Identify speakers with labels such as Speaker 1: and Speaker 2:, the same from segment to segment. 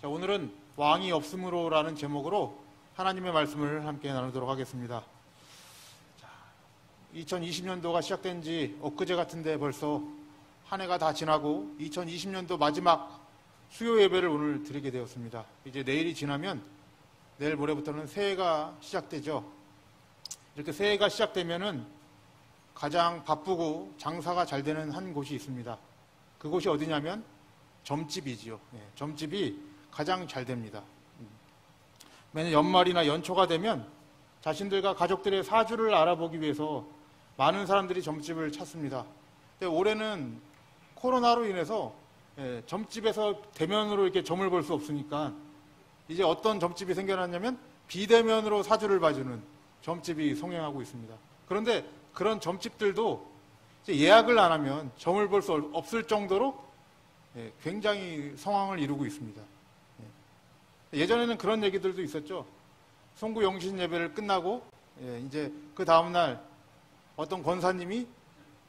Speaker 1: 자, 오늘은 왕이 없으므로라는 제목으로 하나님의 말씀을 함께 나누도록 하겠습니다. 자, 2020년도가 시작된 지 엊그제 같은데 벌써 한 해가 다 지나고 2020년도 마지막 수요 예배를 오늘 드리게 되었습니다. 이제 내일이 지나면 내일 모레부터는 새해가 시작되죠. 이렇게 새해가 시작되면은 가장 바쁘고 장사가 잘 되는 한 곳이 있습니다. 그곳이 어디냐면 점집이지요. 점집이 가장 잘 됩니다. 매년 연말이나 연초가 되면 자신들과 가족들의 사주를 알아보기 위해서 많은 사람들이 점집을 찾습니다. 근데 올해는 코로나로 인해서 점집에서 대면으로 이렇게 점을 볼 수 없으니까 이제 어떤 점집이 생겨났냐면 비대면으로 사주를 봐주는 점집이 성행하고 있습니다. 그런데 그런 점집들도 이제 예약을 안 하면 점을 볼 수 없을 정도로 굉장히 성황을 이루고 있습니다. 예전에는 그런 얘기들도 있었죠. 송구 영신 예배를 끝나고 이제 그 다음날 어떤 권사님이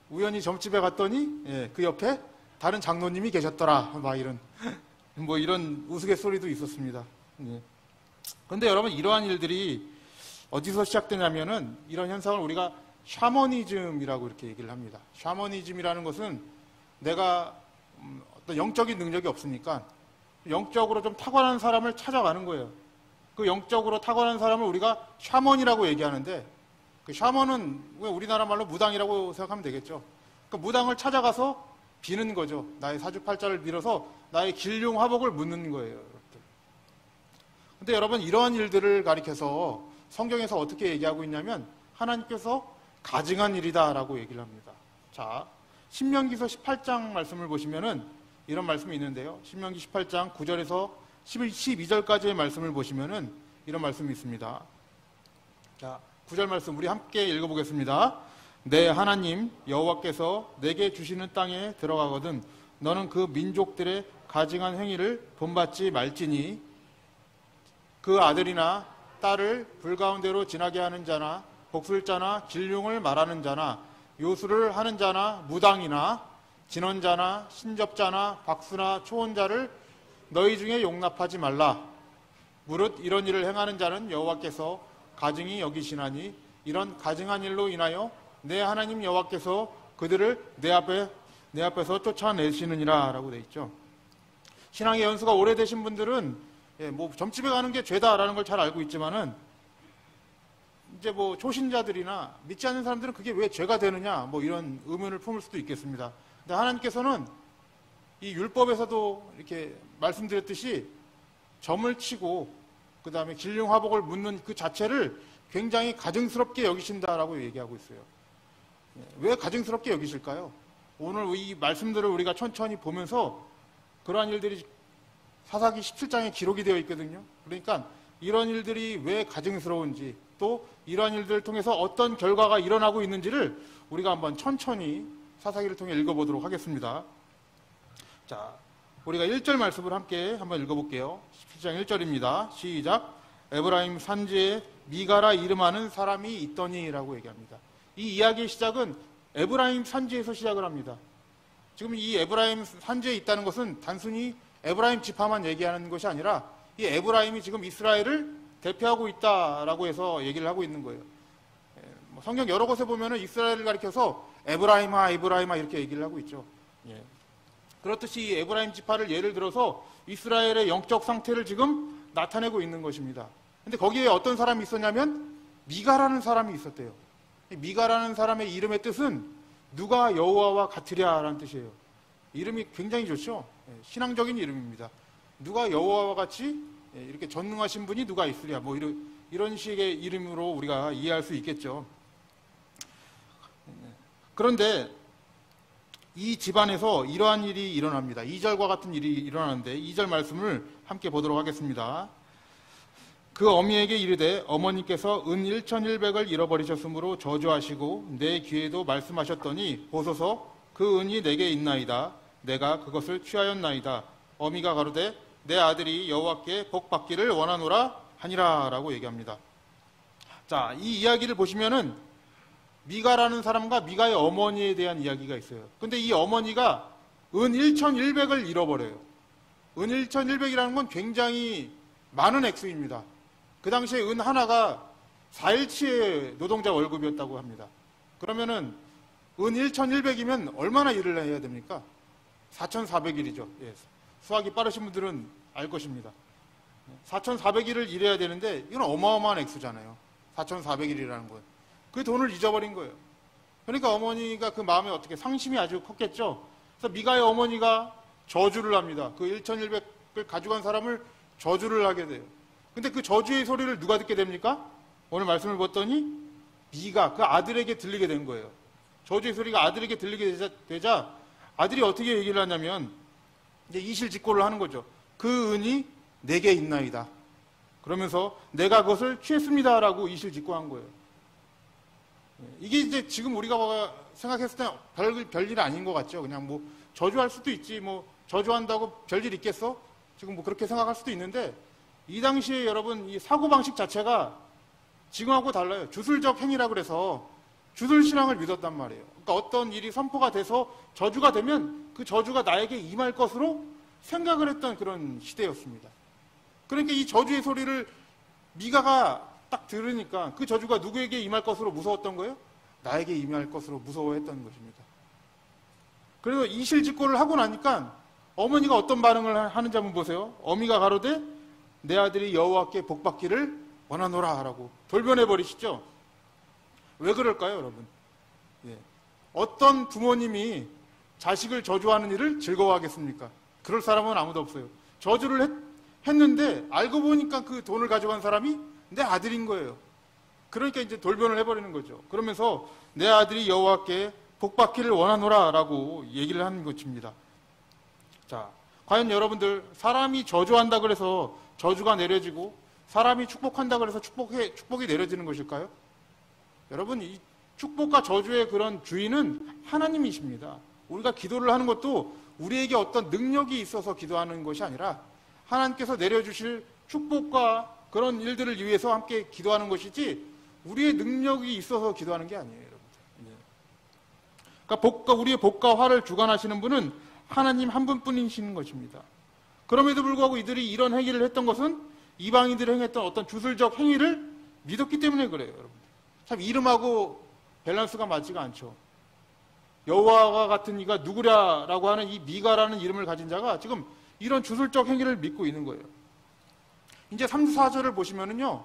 Speaker 1: 우연히 점집에 갔더니 그 옆에 다른 장로님이 계셨더라. 막 이런 이런 우스갯소리도 있었습니다. 그런데 여러분, 이러한 일들이 어디서 시작되냐면은 이런 현상을 우리가 샤머니즘이라고 이렇게 얘기를 합니다. 샤머니즘이라는 것은 내가 어떤 영적인 능력이 없으니까 영적으로 좀 탁월한 사람을 찾아가는 거예요. 그 영적으로 탁월한 사람을 우리가 샤먼이라고 얘기하는데, 그 샤먼은 우리나라 말로 무당이라고 생각하면 되겠죠. 그 무당을 찾아가서 비는 거죠. 나의 사주팔자를 빌어서 나의 길흉화복을 묻는 거예요. 근데 여러분, 이러한 일들을 가리켜서 성경에서 어떻게 얘기하고 있냐면 하나님께서 가증한 일이다라고 얘기를 합니다. 자, 신명기서 18장 말씀을 보시면은 이런 말씀이 있는데요. 신명기 18장 9절에서 12절까지의 말씀을 보시면은 이런 말씀이 있습니다. 자, 9절 말씀 우리 함께 읽어보겠습니다. 내 하나님 여호와께서 내게 주시는 땅에 들어가거든 너는 그 민족들의 가증한 행위를 본받지 말지니 그 아들이나 딸을 불가운데로 지나게 하는 자나 복술자나 길흉을 말하는 자나 요술을 하는 자나 무당이나 진언자나 신접자나 박수나 초혼자를 너희 중에 용납하지 말라. 무릇 이런 일을 행하는 자는 여호와께서 가증히 여기시나니 이런 가증한 일로 인하여 내 하나님 여호와께서 그들을 내 앞에서 쫓아내시느니라 라고 되어 있죠. 신앙의 연수가 오래되신 분들은 점집에 가는 게 죄다라는 걸 잘 알고 있지만은 이제 초신자들이나 믿지 않는 사람들은 그게 왜 죄가 되느냐 이런 의문을 품을 수도 있겠습니다. 근데 하나님께서는 이 율법에서도 이렇게 말씀드렸듯이 점을 치고 그 다음에 길흉화복을 묻는 그 자체를 굉장히 가증스럽게 여기신다라고 얘기하고 있어요. 왜 가증스럽게 여기실까요? 오늘 이 말씀들을 우리가 천천히 보면서 그러한 일들이 사사기 17장에 기록이 되어 있거든요. 그러니까 이런 일들이 왜 가증스러운지 또 이러한 일들을 통해서 어떤 결과가 일어나고 있는지를 우리가 한번 천천히 사사기를 통해 읽어보도록 하겠습니다. 자, 우리가 1절 말씀을 함께 한번 읽어볼게요. 17장 1절입니다. 시작. 에브라임 산지에 미가라 이름하는 사람이 있더니 라고 얘기합니다. 이 이야기의 시작은 에브라임 산지에서 시작을 합니다. 지금 이 에브라임 산지에 있다는 것은 단순히 에브라임 지파만 얘기하는 것이 아니라 이 에브라임이 지금 이스라엘을 대표하고 있다라고 해서 얘기를 하고 있는 거예요. 성경 여러 곳에 보면은 이스라엘을 가리켜서 에브라임아 이렇게 얘기를 하고 있죠. 그렇듯이 이 에브라임 지파를 예를 들어서 이스라엘의 영적 상태를 지금 나타내고 있는 것입니다. 근데 거기에 어떤 사람이 있었냐면 미가라는 사람이 있었대요. 미가라는 사람의 이름의 뜻은 누가 여호와와 같으랴라는 뜻이에요. 이름이 굉장히 좋죠. 신앙적인 이름입니다. 누가 여호와와 같이 이렇게 전능하신 분이 누가 있으랴 이런 식의 이름으로 우리가 이해할 수 있겠죠. 그런데 이 집안에서 이러한 일이 일어납니다. 2절과 같은 일이 일어나는데 2절 말씀을 함께 보도록 하겠습니다. 그 어미에게 이르되 어머니께서 은 1,100을 잃어버리셨으므로 저주하시고 내 귀에도 말씀하셨더니 보소서 그 은이 내게 있나이다. 내가 그것을 취하였나이다. 어미가 가로되 내 아들이 여호와께 복 받기를 원하노라 하니라 라고 얘기합니다. 자, 이 이야기를 보시면은 미가라는 사람과 미가의 어머니에 대한 이야기가 있어요. 근데 이 어머니가 은 1,100을 잃어버려요. 은 1,100이라는 건 굉장히 많은 액수입니다. 그 당시에 은 하나가 4일치의 노동자 월급이었다고 합니다. 그러면은 은 1,100이면 얼마나 일을 해야 됩니까? 4,400일이죠. 예. 수학이 빠르신 분들은 알 것입니다. 4,400일을 일해야 되는데 이건 어마어마한 액수잖아요. 4,400일이라는 건. 그 돈을 잊어버린 거예요. 그러니까 어머니가 그 마음에 어떻게 상심이 아주 컸겠죠. 그래서 미가의 어머니가 저주를 합니다. 그 1,100을 가져간 사람을 저주를 하게 돼요. 근데 그 저주의 소리를 누가 듣게 됩니까? 오늘 말씀을 봤더니 미가 그 아들에게 들리게 된 거예요. 저주의 소리가 아들에게 들리게 되자 아들이 어떻게 얘기를 하냐면 이제 이실직고를 하는 거죠. 그 은이 내게 있나이다. 그러면서 내가 그것을 취했습니다라고 이실직고한 거예요. 이게 이제 지금 우리가 생각했을 때 별일 아닌 것 같죠. 그냥 뭐 저주할 수도 있지, 뭐 저주한다고 별일 있겠어? 지금 뭐 그렇게 생각할 수도 있는데 이 당시에 여러분 이 사고방식 자체가 지금하고 달라요. 주술적 행위라 그래서 주술신앙을 믿었단 말이에요. 그러니까 어떤 일이 선포가 돼서 저주가 되면 그 저주가 나에게 임할 것으로 생각을 했던 그런 시대였습니다. 그러니까 이 저주의 소리를 미가가 딱 들으니까 그 저주가 누구에게 임할 것으로 무서웠던 거예요? 나에게 임할 것으로 무서워했던 것입니다. 그래서 이실직고를 하고 나니까 어머니가 어떤 반응을 하는지 한번 보세요. 어미가 가로되 내 아들이 여호와께 복받기를 원하노라 라고 돌변해버리시죠. 왜 그럴까요, 여러분? 예. 어떤 부모님이 자식을 저주하는 일을 즐거워하겠습니까? 그럴 사람은 아무도 없어요. 저주를 했는데 알고 보니까 그 돈을 가져간 사람이 내 아들인 거예요. 그러니까 이제 돌변을 해버리는 거죠. 그러면서 내 아들이 여호와께 복받기를 원하노라 라고 얘기를 하는 것입니다. 자, 과연 여러분들 사람이 저주한다 그래서 저주가 내려지고 사람이 축복한다 그래서 축복이 내려지는 것일까요? 여러분, 이 축복과 저주의 그런 주인은 하나님이십니다. 우리가 기도를 하는 것도 우리에게 어떤 능력이 있어서 기도하는 것이 아니라 하나님께서 내려주실 축복과 그런 일들을 위해서 함께 기도하는 것이지 우리의 능력이 있어서 기도하는 게 아니에요, 여러분들. 그러니까 우리의 복과 화를 주관하시는 분은 하나님 한 분뿐이신 것입니다. 그럼에도 불구하고 이들이 이런 행위를 했던 것은 이방인들이 행했던 어떤 주술적 행위를 믿었기 때문에 그래요, 여러분. 참 이름하고 밸런스가 맞지가 않죠. 여호와와 같은 이가 누구랴라고 하는 이 미가라는 이름을 가진 자가 지금 이런 주술적 행위를 믿고 있는 거예요. 이제 3, 4절을 보시면은요,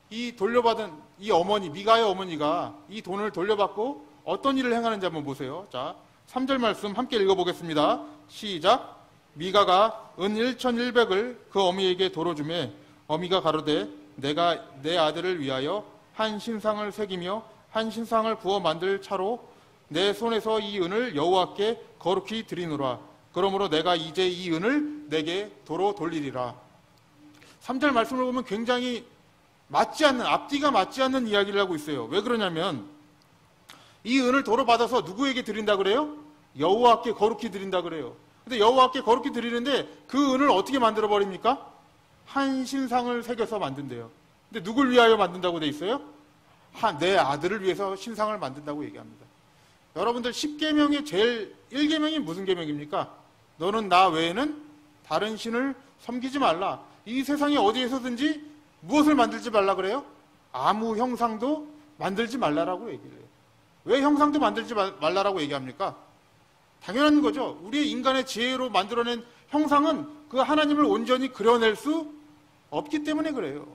Speaker 1: 이 돌려받은 이 어머니, 미가의 어머니가 이 돈을 돌려받고 어떤 일을 행하는지 한번 보세요. 자, 3절 말씀 함께 읽어보겠습니다. 시작. 미가가 은 1,100을 그 어미에게 도로 주매 어미가 가로되 내가 내 아들을 위하여 한 신상을 새기며 한 신상을 부어 만들 차로 내 손에서 이 은을 여호와께 거룩히 드리노라. 그러므로 내가 이제 이 은을 내게 도로 돌리리라. 3절 말씀을 보면 굉장히 앞뒤가 맞지 않는 이야기를 하고 있어요. 왜 그러냐면 이 은을 도로 받아서 누구에게 드린다 그래요? 여호와께 거룩히 드린다 그래요. 근데 여호와께 거룩히 드리는데 그 은을 어떻게 만들어 버립니까? 한 신상을 새겨서 만든대요. 근데 누굴 위하여 만든다고 돼 있어요? 내 아들을 위해서 신상을 만든다고 얘기합니다. 여러분들 10계명의 제일 1계명이 무슨 계명입니까? 너는 나 외에는 다른 신을 섬기지 말라. 이 세상에 어디에서든지 무엇을 만들지 말라 그래요? 아무 형상도 만들지 말라라고 얘기를 해요. 왜 형상도 만들지 말라라고 얘기합니까? 당연한 거죠. 우리의 인간의 지혜로 만들어낸 형상은 그 하나님을 온전히 그려낼 수 없기 때문에 그래요.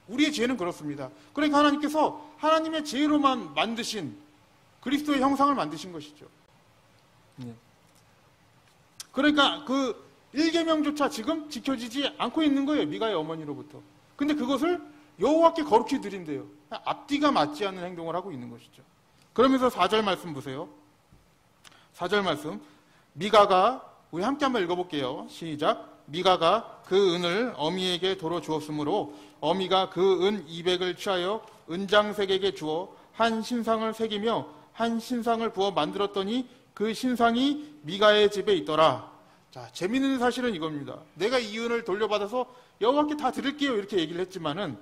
Speaker 1: 우리의 지혜는 그렇습니다. 그러니까 하나님께서 하나님의 지혜로만 만드신 그리스도의 형상을 만드신 것이죠. 그러니까 그 1계명조차 지금 지켜지지 않고 있는 거예요. 미가의 어머니로부터. 근데 그것을 여호와께 거룩히 드린대요. 앞뒤가 맞지 않는 행동을 하고 있는 것이죠. 그러면서 4절 말씀 보세요. 4절 말씀. 미가가, 우리 함께 한번 읽어볼게요. 시작. 미가가 그 은을 어미에게 도로 주었으므로 어미가 그 은 200을 취하여 은장색에게 주어 한 신상을 새기며 한 신상을 부어 만들었더니 그 신상이 미가의 집에 있더라. 자, 재미있는 사실은 이겁니다. 내가 이 은을 돌려받아서 여호와께 다 드릴게요 이렇게 얘기를 했지만은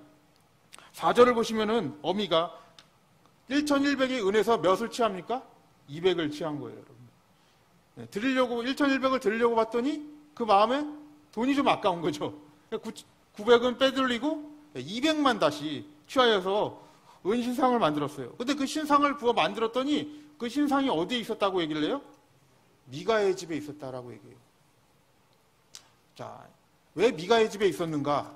Speaker 1: 4절을 보시면은 어미가 1,100의 은에서 몇을 취합니까? 200을 취한 거예요, 여러분. 1,100을 드리려고 봤더니 그 마음에 돈이 좀 아까운 거죠. 900은 빼돌리고 200만 다시 취하여서 은신상을 만들었어요. 근데 그 신상을 부어 만들었더니 그 신상이 어디에 있었다고 얘기를 해요? 미가의 집에 있었다라고 얘기해요. 자, 왜 미가의 집에 있었는가?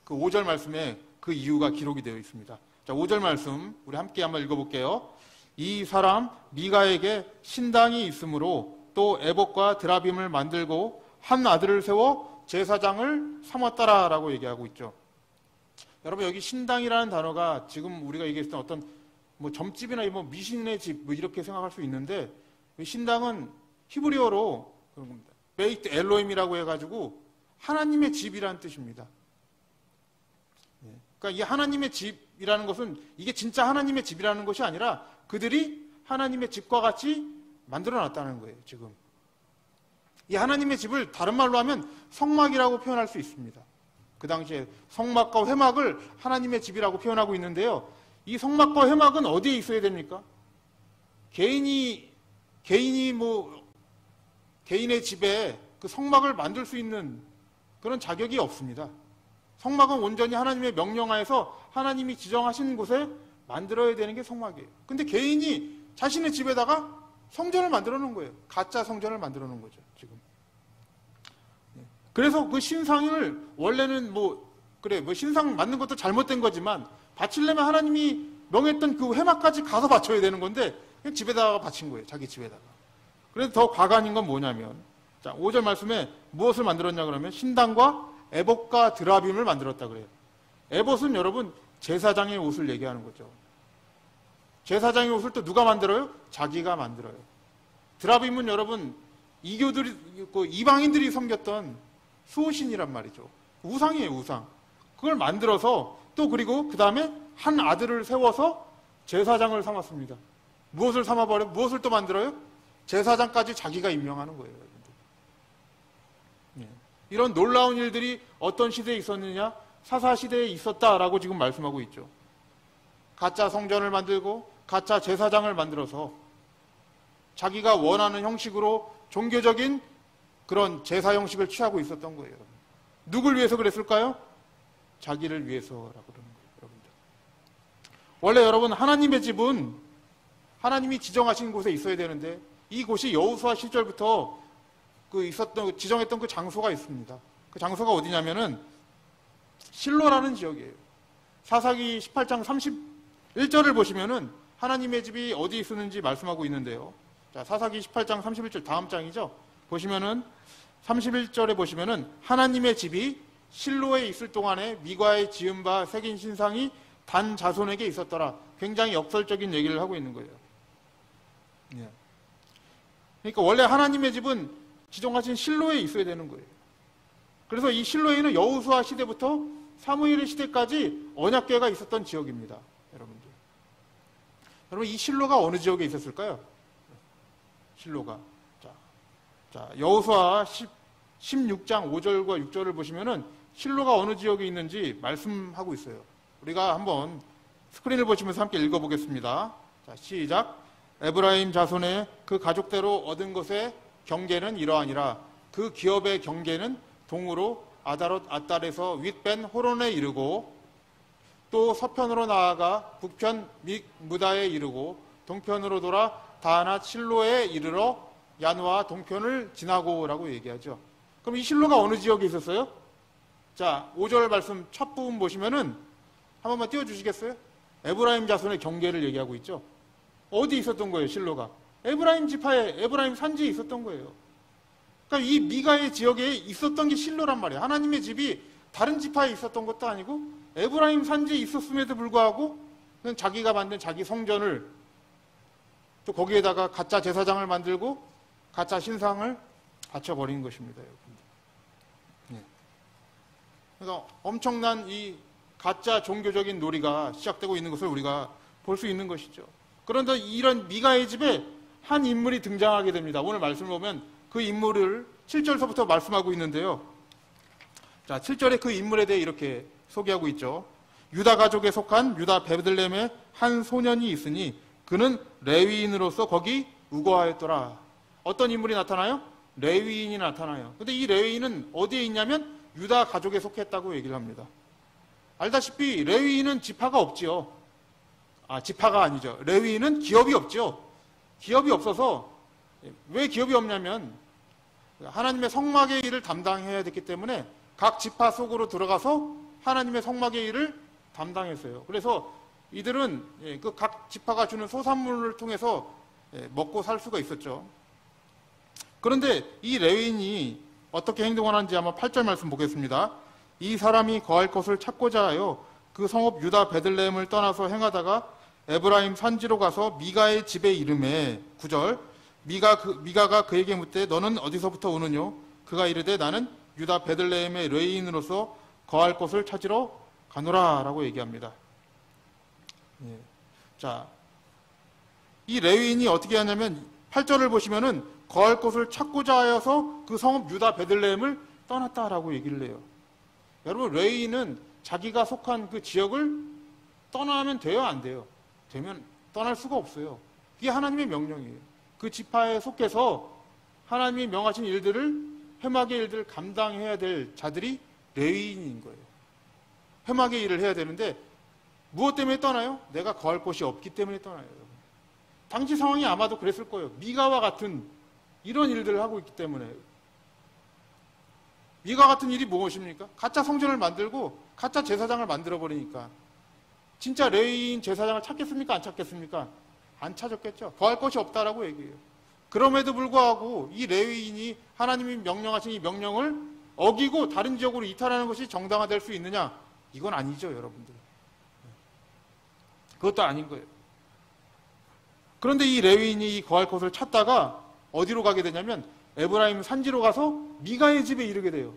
Speaker 1: 그 5절 말씀에 그 이유가 기록이 되어 있습니다. 자, 5절 말씀 우리 함께 한번 읽어볼게요. 이 사람 미가에게 신당이 있으므로 또 에봇과 드라빔을 만들고 한 아들을 세워 제사장을 삼았더라라고 얘기하고 있죠. 여러분, 여기 신당이라는 단어가 지금 우리가 얘기했던 어떤 뭐 점집이나 뭐 미신의 집 뭐 이렇게 생각할 수 있는데, 신당은 히브리어로 그런 겁니다. 베이트 엘로임이라고 해가지고 하나님의 집이라는 뜻입니다. 그러니까 이 하나님의 집이라는 것은 이게 진짜 하나님의 집이라는 것이 아니라 그들이 하나님의 집과 같이 만들어놨다는 거예요. 지금 이 하나님의 집을 다른 말로 하면 성막이라고 표현할 수 있습니다. 그 당시에 성막과 회막을 하나님의 집이라고 표현하고 있는데요. 이 성막과 회막은 어디에 있어야 됩니까? 개인의 집에 그 성막을 만들 수 있는 그런 자격이 없습니다. 성막은 온전히 하나님의 명령하에서 하나님이 지정하신 곳에 만들어야 되는 게 성막이에요. 근데 개인이 자신의 집에다가 성전을 만들어 놓은 거예요. 가짜 성전을 만들어 놓은 거죠, 지금. 그래서 그 신상을 원래는 신상 만든 것도 잘못된 거지만 바치려면 하나님이 명했던 그 회막까지 가서 바쳐야 되는 건데 그냥 집에다가 바친 거예요, 자기 집에다가. 그래서 더 과간인 건 뭐냐면, 자, 5절 말씀에 무엇을 만들었냐 그러면 신당과 에봇과 드라빔을 만들었다 그래요. 에봇은 여러분 제사장의 옷을 얘기하는 거죠. 제사장의 옷을 또 누가 만들어요? 자기가 만들어요. 드라빔은 여러분 이방인들이 섬겼던 수호신이란 말이죠. 우상이에요, 우상. 그걸 만들어서 또 그리고 그 다음에 한 아들을 세워서 제사장을 삼았습니다. 무엇을 삼아버려요? 무엇을 또 만들어요? 제사장까지 자기가 임명하는 거예요. 예. 이런 놀라운 일들이 어떤 시대에 있었느냐? 사사시대에 있었다라고 지금 말씀하고 있죠. 가짜 성전을 만들고 가짜 제사장을 만들어서 자기가 원하는 형식으로 종교적인 그런 제사 형식을 취하고 있었던 거예요. 누굴 위해서 그랬을까요? 자기를 위해서라고 그러는 거예요, 여러분들. 원래 여러분 하나님의 집은 하나님이 지정하신 곳에 있어야 되는데 이 곳이 여호수아 시절부터 지정했던 그 장소가 있습니다. 그 장소가 어디냐면은 실로라는 지역이에요. 사사기 18장 31절을 보시면은 하나님의 집이 어디 있었는지 말씀하고 있는데요. 자, 사사기 18장 31절 다음 장이죠. 보시면은 31절에 보시면은 하나님의 집이 실로에 있을 동안에 미가의 지은 바 새긴 신상이 단 자손에게 있었더라. 굉장히 역설적인 얘기를 하고 있는 거예요. 예. 그러니까 원래 하나님의 집은 지정하신 실로에 있어야 되는 거예요. 그래서 이 실로에는 여호수아 시대부터 사무엘 시대까지 언약궤가 있었던 지역입니다. 여러분들. 여러분 이 실로가 어느 지역에 있었을까요? 실로가. 자, 여호수아 16장 5절과 6절을 보시면은 실로가 어느 지역에 있는지 말씀하고 있어요. 우리가 한번 스크린을 보시면서 함께 읽어보겠습니다. 자, 시작. 에브라임 자손의 그 가족대로 얻은 것의 경계는 이러하니라. 그 기업의 경계는 동으로 아다롯 아달에서 윗벤 호론에 이르고 또 서편으로 나아가 북편 믹무다에 이르고 동편으로 돌아 다하낫 실로에 이르러 야누아 동편을 지나고라고 얘기하죠. 그럼 이 실로가 어느 지역에 있었어요? 자, 5절 말씀 첫 부분 보시면은 한 번만 띄워주시겠어요? 에브라임 자손의 경계를 얘기하고 있죠. 어디 있었던 거예요, 실로가? 에브라임 지파에, 에브라임 산지에 있었던 거예요. 그러니까 이 미가의 지역에 있었던 게 실로란 말이에요. 하나님의 집이 다른 지파에 있었던 것도 아니고 에브라임 산지에 있었음에도 불구하고 자기가 만든 자기 성전을 또 거기에다가 가짜 제사장을 만들고 가짜 신상을 바쳐버린 것입니다, 여러분들. 예. 그러니까 엄청난 이 가짜 종교적인 놀이가 시작되고 있는 것을 우리가 볼 수 있는 것이죠. 그런데 이런 미가의 집에 한 인물이 등장하게 됩니다. 오늘 말씀을 보면 그 인물을 7절서부터 말씀하고 있는데요. 자, 7절에 그 인물에 대해 이렇게 소개하고 있죠. 유다 가족에 속한 유다 베들레헴에 한 소년이 있으니 그는 레위인으로서 거기 우거하였더라. 어떤 인물이 나타나요? 레위인이 나타나요. 근데 이 레위인은 어디에 있냐면 유다 가족에 속했다고 얘기를 합니다. 알다시피 레위인은 지파가 없지요. 지파가 아니죠. 레위인은 기업이 없죠. 기업이 없어서, 왜 기업이 없냐면 하나님의 성막의 일을 담당해야 됐기 때문에 각 지파 속으로 들어가서 하나님의 성막의 일을 담당했어요. 그래서 이들은 그 각 지파가 주는 소산물을 통해서 먹고 살 수가 있었죠. 그런데 이 레위인이 어떻게 행동하는지 한번 8절 말씀 보겠습니다. 이 사람이 거할 것을 찾고자 하여 그 성읍 유다 베들레헴을 떠나서 행하다가 에브라임 산지로 가서 미가의 집에 이르매 9절 미가가 그에게 묻되 너는 어디서부터 오느뇨? 그가 이르되 나는 유다 베들레헴의 레위인으로서 거할 곳을 찾으러 가노라 라고 얘기합니다. 자, 이 레위인이 어떻게 하냐면 8절을 보시면은 거할 곳을 찾고자 하여서 그 성읍 유다 베들레헴을 떠났다라고 얘기를 해요. 여러분, 레위인은 자기가 속한 그 지역을 떠나면 돼요, 안 돼요? 되면 떠날 수가 없어요. 이게 하나님의 명령이에요. 그 지파에 속해서 하나님이 명하신 일들을, 회막의 일들을 감당해야 될 자들이 레위인인 거예요. 회막의 일을 해야 되는데 무엇 때문에 떠나요? 내가 거할 곳이 없기 때문에 떠나요. 여러분. 당시 상황이 아마도 그랬을 거예요. 미가와 같은 이런 일들을 하고 있기 때문에. 미가 같은 일이 무엇입니까? 가짜 성전을 만들고 가짜 제사장을 만들어버리니까. 진짜 레위인 제사장을 찾겠습니까? 안 찾겠습니까? 안 찾았겠죠. 거할 것이 없다라고 얘기해요. 그럼에도 불구하고 이 레위인이 하나님이 명령하신 이 명령을 어기고 다른 지역으로 이탈하는 것이 정당화될 수 있느냐? 이건 아니죠, 여러분들. 그것도 아닌 거예요. 그런데 이 레위인이 이 거할 곳을 찾다가 어디로 가게 되냐면 에브라임 산지로 가서 미가의 집에 이르게 돼요.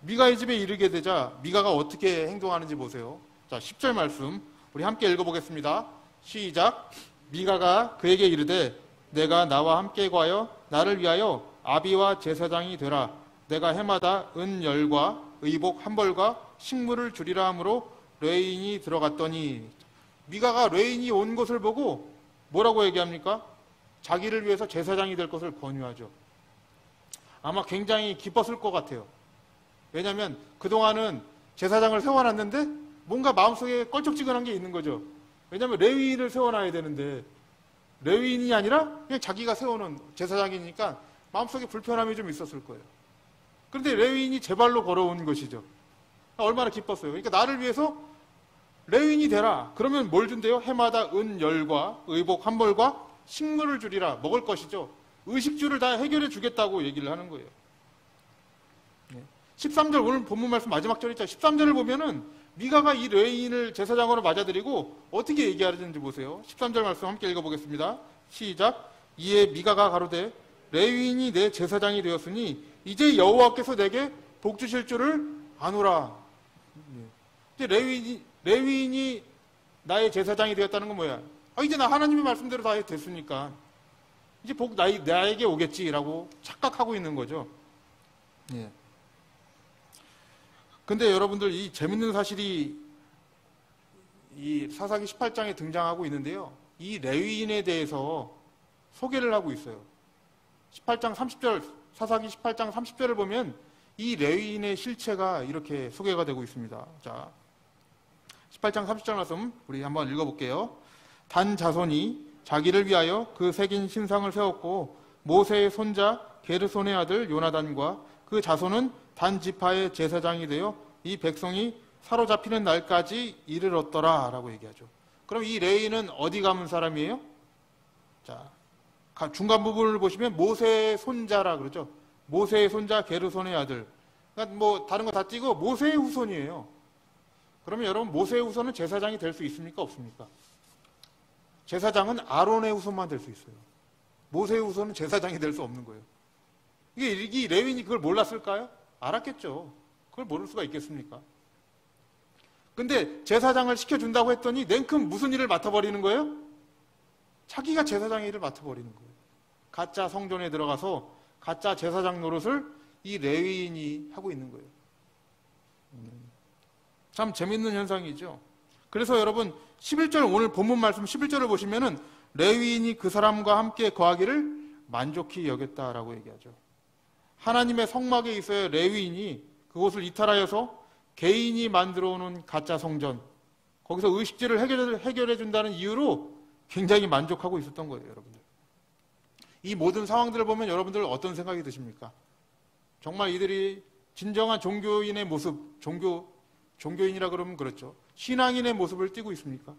Speaker 1: 미가의 집에 이르게 되자 미가가 어떻게 행동하는지 보세요. 자, 10절 말씀 우리 함께 읽어보겠습니다. 시작. 미가가 그에게 이르되 내가 나와 함께 거하여 나를 위하여 아비와 제사장이 되라. 내가 해마다 은열과 의복 한 벌과 식물을 주리라 하므로 레위인이 들어갔더니, 미가가 레위인이 온 것을 보고 뭐라고 얘기합니까? 자기를 위해서 제사장이 될 것을 권유하죠. 아마 굉장히 기뻤을 것 같아요. 왜냐하면 그동안은 제사장을 세워놨는데 뭔가 마음속에 껄쩍지근한 게 있는 거죠. 왜냐하면 레위인을 세워놔야 되는데 레위인이 아니라 그냥 자기가 세워놓은 제사장이니까 마음속에 불편함이 좀 있었을 거예요. 그런데 레위인이 제 발로 걸어온 것이죠. 얼마나 기뻤어요. 그러니까 나를 위해서 레위인이 되라. 그러면 뭘 준대요? 해마다 은열과 의복 한 벌과 식물을 주리라. 먹을 것이죠. 의식주를 다 해결해 주겠다고 얘기를 하는 거예요. 13절, 오늘 본문 말씀 마지막 절 있죠. 13절을 보면은 미가가 이 레위인을 제사장으로 맞아들이고 어떻게 얘기하는지 보세요. 13절 말씀 함께 읽어보겠습니다. 시작. 이에 미가가 가로되 레위인이 내 제사장이 되었으니 이제 여호와께서 내게 복 주실 줄을 아노라. 이제 레위인이 나의 제사장이 되었다는 건 뭐야? 이제 나 하나님의 말씀대로 다 됐으니까 이제 복 나에게 오겠지라고 착각하고 있는 거죠. 예. 근데 여러분들, 이 재밌는 사실이 이 사사기 18장에 등장하고 있는데요. 이 레위인에 대해서 소개를 하고 있어요. 18장 30절, 사사기 18장 30절을 보면 이 레위인의 실체가 이렇게 소개가 되고 있습니다. 자, 18장 30절 말씀 우리 한번 읽어볼게요. 단 자손이 자기를 위하여 그 새긴 신상을 세웠고 모세의 손자 게르손의 아들 요나단과 그 자손은 단 지파의 제사장이 되어 이 백성이 사로잡히는 날까지 이르렀더라 라고 얘기하죠. 그럼 이 레위인은 어디 가문 사람이에요? 자, 중간 부분을 보시면 모세의 손자라 그러죠. 모세의 손자 게르손의 아들. 그러니까 뭐 다른 거 다 띄고 모세의 후손이에요. 그러면 여러분, 모세의 후손은 제사장이 될 수 있습니까? 없습니까? 제사장은 아론의 후손만 될 수 있어요. 모세의 후손은 제사장이 될 수 없는 거예요. 이 레위인이 그걸 몰랐을까요? 알았겠죠. 그걸 모를 수가 있겠습니까? 근데 제사장을 시켜준다고 했더니 냉큼 무슨 일을 맡아버리는 거예요? 자기가 제사장의 일을 맡아버리는 거예요. 가짜 성전에 들어가서 가짜 제사장 노릇을 이 레위인이 하고 있는 거예요. 참 재밌는 현상이죠. 그래서 여러분, 11절, 오늘 본문 말씀 11절을 보시면은 레위인이 그 사람과 함께 거하기를 만족히 여겼다라고 얘기하죠. 하나님의 성막에 있어야 레위인이 그곳을 이탈하여서 개인이 만들어 놓은 가짜 성전, 거기서 의식주를 해결해 준다는 이유로 굉장히 만족하고 있었던 거예요, 여러분들. 이 모든 상황들을 보면 여러분들 어떤 생각이 드십니까? 정말 이들이 진정한 종교인의 모습, 종교인이라 그러면 그렇죠. 신앙인의 모습을 띠고 있습니까?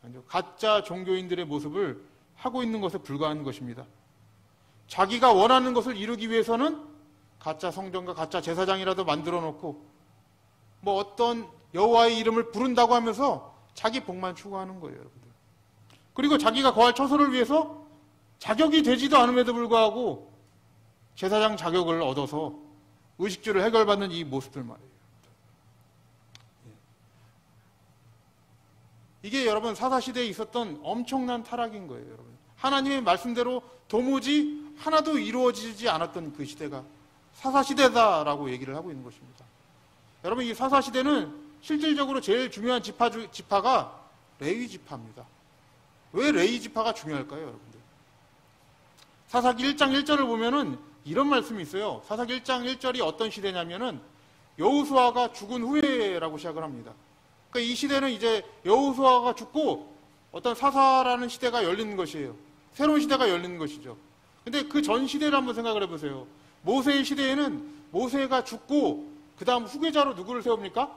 Speaker 1: 아니요. 가짜 종교인들의 모습을 하고 있는 것에 불과한 것입니다. 자기가 원하는 것을 이루기 위해서는 가짜 성전과 가짜 제사장이라도 만들어 놓고 뭐 어떤 여호와의 이름을 부른다고 하면서 자기 복만 추구하는 거예요, 여러분들. 그리고 자기가 거할 처소를 위해서 자격이 되지도 않음에도 불구하고 제사장 자격을 얻어서 의식주를 해결받는 이 모습들 말이에요. 이게 여러분 사사시대에 있었던 엄청난 타락인 거예요, 여러분. 하나님의 말씀대로 도무지 하나도 이루어지지 않았던 그 시대가 사사시대다라고 얘기를 하고 있는 것입니다. 여러분, 이 사사시대는 실질적으로 제일 중요한 지파가 레위 지파입니다. 왜 레위 지파가 중요할까요, 여러분들? 사사기 1장 1절을 보면은 이런 말씀이 있어요. 사사기 1장 1절이 어떤 시대냐면은 여호수아가 죽은 후에라고 시작을 합니다. 그러니까 이 시대는 이제 여호수아가 죽고 어떤 사사라는 시대가 열리는 것이에요. 새로운 시대가 열리는 것이죠. 근데 그 전 시대를 한번 생각을 해보세요. 모세의 시대에는 모세가 죽고 그 다음 후계자로 누구를 세웁니까?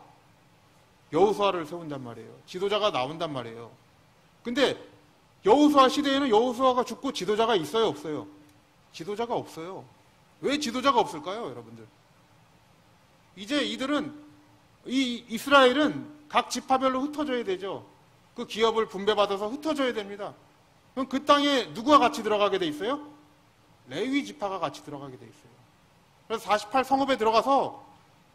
Speaker 1: 여호수아를 세운단 말이에요. 지도자가 나온단 말이에요. 근데 여호수아 시대에는 여호수아가 죽고 지도자가 있어요, 없어요? 지도자가 없어요. 왜 지도자가 없을까요, 여러분들? 이제 이스라엘은 각 지파별로 흩어져야 되죠. 그 기업을 분배받아서 흩어져야 됩니다. 그럼 그 땅에 누구가 같이 들어가게 돼 있어요? 레위 지파가 같이 들어가게 돼 있어요. 그래서 48 성읍에 들어가서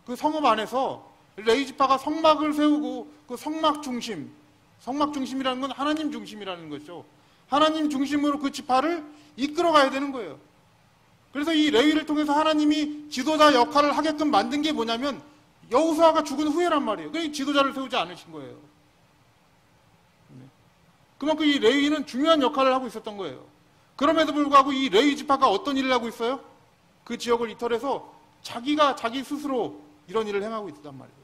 Speaker 1: 그 성읍 안에서 레위 지파가 성막을 세우고 그 성막 중심이라는 건 하나님 중심이라는 거죠. 하나님 중심으로 그 지파를 이끌어가야 되는 거예요. 그래서 이 레위를 통해서 하나님이 지도자 역할을 하게끔 만든 게 뭐냐면 여호수아가 죽은 후에란 말이에요. 그러니까 지도자를 세우지 않으신 거예요. 그만큼 이 레위는 중요한 역할을 하고 있었던 거예요. 그럼에도 불구하고 이 레위 지파가 어떤 일을 하고 있어요? 그 지역을 이탈해서 자기 스스로 이런 일을 행하고 있단 말이에요.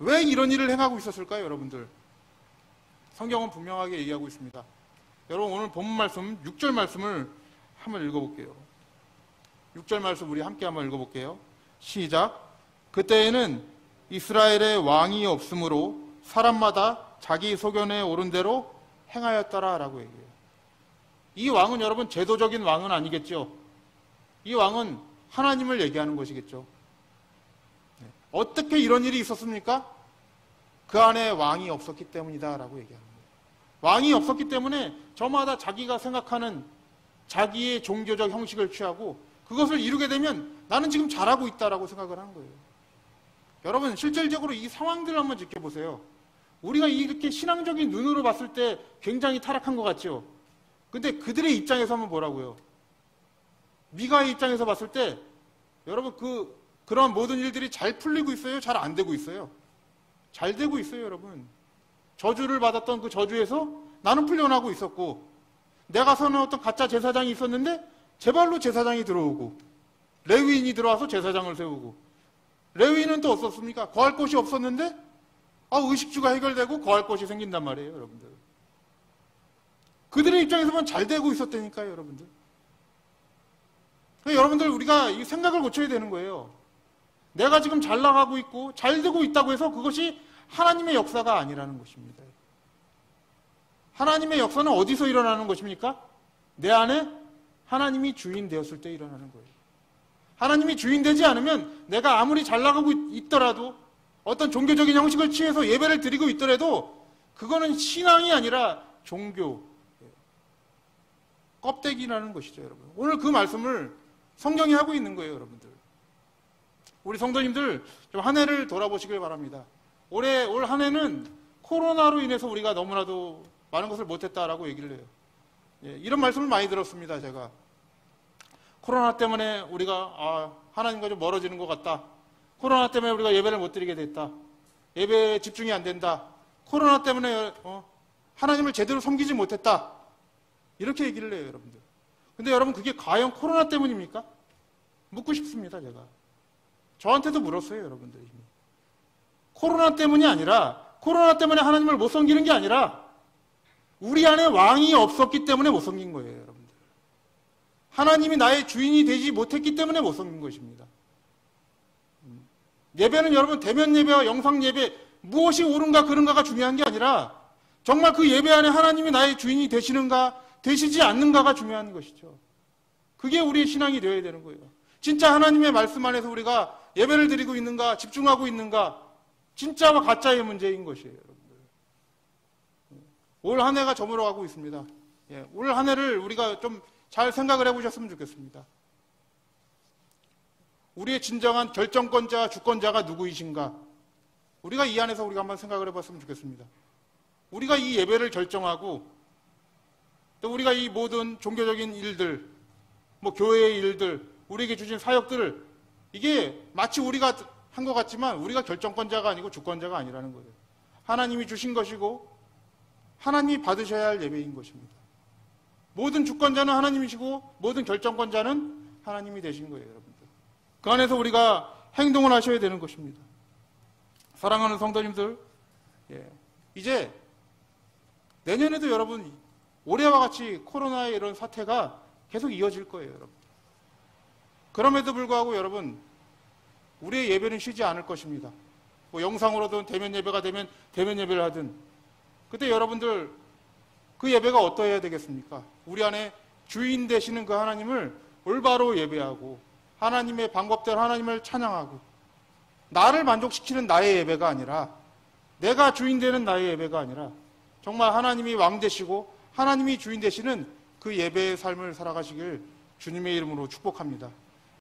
Speaker 1: 왜 이런 일을 행하고 있었을까요, 여러분들? 성경은 분명하게 얘기하고 있습니다. 여러분, 오늘 본문 말씀 6절 말씀을 한번 읽어볼게요. 6절 말씀 우리 함께 한번 읽어볼게요. 시작. 그때에는 이스라엘의 왕이 없으므로 사람마다 자기 소견에 오른 대로 행하였더라 라고 얘기해요. 이 왕은 여러분 제도적인 왕은 아니겠죠. 이 왕은 하나님을 얘기하는 것이겠죠. 어떻게 이런 일이 있었습니까? 그 안에 왕이 없었기 때문이다 라고 얘기하는 거예요. 왕이 없었기 때문에 저마다 자기가 생각하는 자기의 종교적 형식을 취하고 그것을 이루게 되면 나는 지금 잘하고 있다라고 생각을 하는 거예요. 여러분, 실질적으로 이 상황들을 한번 지켜보세요. 우리가 이렇게 신앙적인 눈으로 봤을 때 굉장히 타락한 것 같죠? 근데 그들의 입장에서 한번 보라고요. 미가의 입장에서 봤을 때 여러분 그런 모든 일들이 잘 풀리고 있어요? 잘 안 되고 있어요? 잘 되고 있어요, 여러분. 저주를 받았던 그 저주에서 나는 풀려나고 있었고 내가 선언했던 가짜 제사장이 있었는데 제발로 제사장이 들어오고 레위인이 들어와서 제사장을 세우고 레위인은 또 어떻습니까? 거할 곳이 없었는데 의식주가 해결되고 거할 곳이 생긴단 말이에요, 여러분들. 그들의 입장에서 보면 잘 되고 있었다니까요, 여러분들. 여러분들, 우리가 이 생각을 고쳐야 되는 거예요. 내가 지금 잘 나가고 있고 잘 되고 있다고 해서 그것이 하나님의 역사가 아니라는 것입니다. 하나님의 역사는 어디서 일어나는 것입니까? 내 안에 하나님이 주인 되었을 때 일어나는 거예요. 하나님이 주인 되지 않으면 내가 아무리 잘 나가고 있더라도 어떤 종교적인 형식을 취해서 예배를 드리고 있더라도 그거는 신앙이 아니라 종교, 껍데기라는 것이죠, 여러분. 오늘 그 말씀을 성경이 하고 있는 거예요, 여러분들. 우리 성도님들 좀 한 해를 돌아보시길 바랍니다. 올 한 해는 코로나로 인해서 우리가 너무나도 많은 것을 못했다라고 얘기를 해요. 이런 말씀을 많이 들었습니다, 제가. 코로나 때문에 우리가 하나님과 좀 멀어지는 것 같다. 코로나 때문에 우리가 예배를 못 드리게 됐다. 예배에 집중이 안 된다. 코로나 때문에 하나님을 제대로 섬기지 못했다. 이렇게 얘기를 해요, 여러분들. 근데 여러분 그게 과연 코로나 때문입니까? 묻고 싶습니다, 제가. 저한테도 물었어요, 여러분들이. 코로나 때문이 아니라, 코로나 때문에 하나님을 못 섬기는 게 아니라 우리 안에 왕이 없었기 때문에 못 섬긴 거예요, 여러분들. 하나님이 나의 주인이 되지 못했기 때문에 못 섬긴 것입니다. 예배는 여러분 대면 예배와 영상 예배 무엇이 옳은가 그른가가 중요한 게 아니라 정말 그 예배 안에 하나님이 나의 주인이 되시는가 되시지 않는가가 중요한 것이죠. 그게 우리의 신앙이 되어야 되는 거예요. 진짜 하나님의 말씀 안에서 우리가 예배를 드리고 있는가 집중하고 있는가 진짜와 가짜의 문제인 것이에요, 여러분들. 올 한 해가 저물어가고 있습니다. 올 한 해를 우리가 좀 잘 생각을 해보셨으면 좋겠습니다. 우리의 진정한 결정권자, 주권자가 누구이신가? 우리가 이 안에서 우리가 한번 생각을 해봤으면 좋겠습니다. 우리가 이 예배를 결정하고 또 우리가 이 모든 종교적인 일들, 뭐 교회의 일들, 우리에게 주신 사역들을 이게 마치 우리가 한 것 같지만 우리가 결정권자가 아니고 주권자가 아니라는 거예요. 하나님이 주신 것이고 하나님이 받으셔야 할 예배인 것입니다. 모든 주권자는 하나님이시고 모든 결정권자는 하나님이 되신 거예요, 여러분들. 그 안에서 우리가 행동을 하셔야 되는 것입니다. 사랑하는 성도님들, 이제 내년에도 여러분 올해와 같이 코로나의 이런 사태가 계속 이어질 거예요, 여러분. 그럼에도 불구하고 여러분 우리의 예배는 쉬지 않을 것입니다. 뭐 영상으로든 대면 예배가 되면 대면 예배를 하든 그때 여러분들 그 예배가 어떠해야 되겠습니까? 우리 안에 주인 되시는 그 하나님을 올바로 예배하고 하나님의 방법대로 하나님을 찬양하고 나를 만족시키는 나의 예배가 아니라 내가 주인 되는 나의 예배가 아니라 정말 하나님이 왕 되시고 하나님이 주인 되시는 그 예배의 삶을 살아가시길 주님의 이름으로 축복합니다.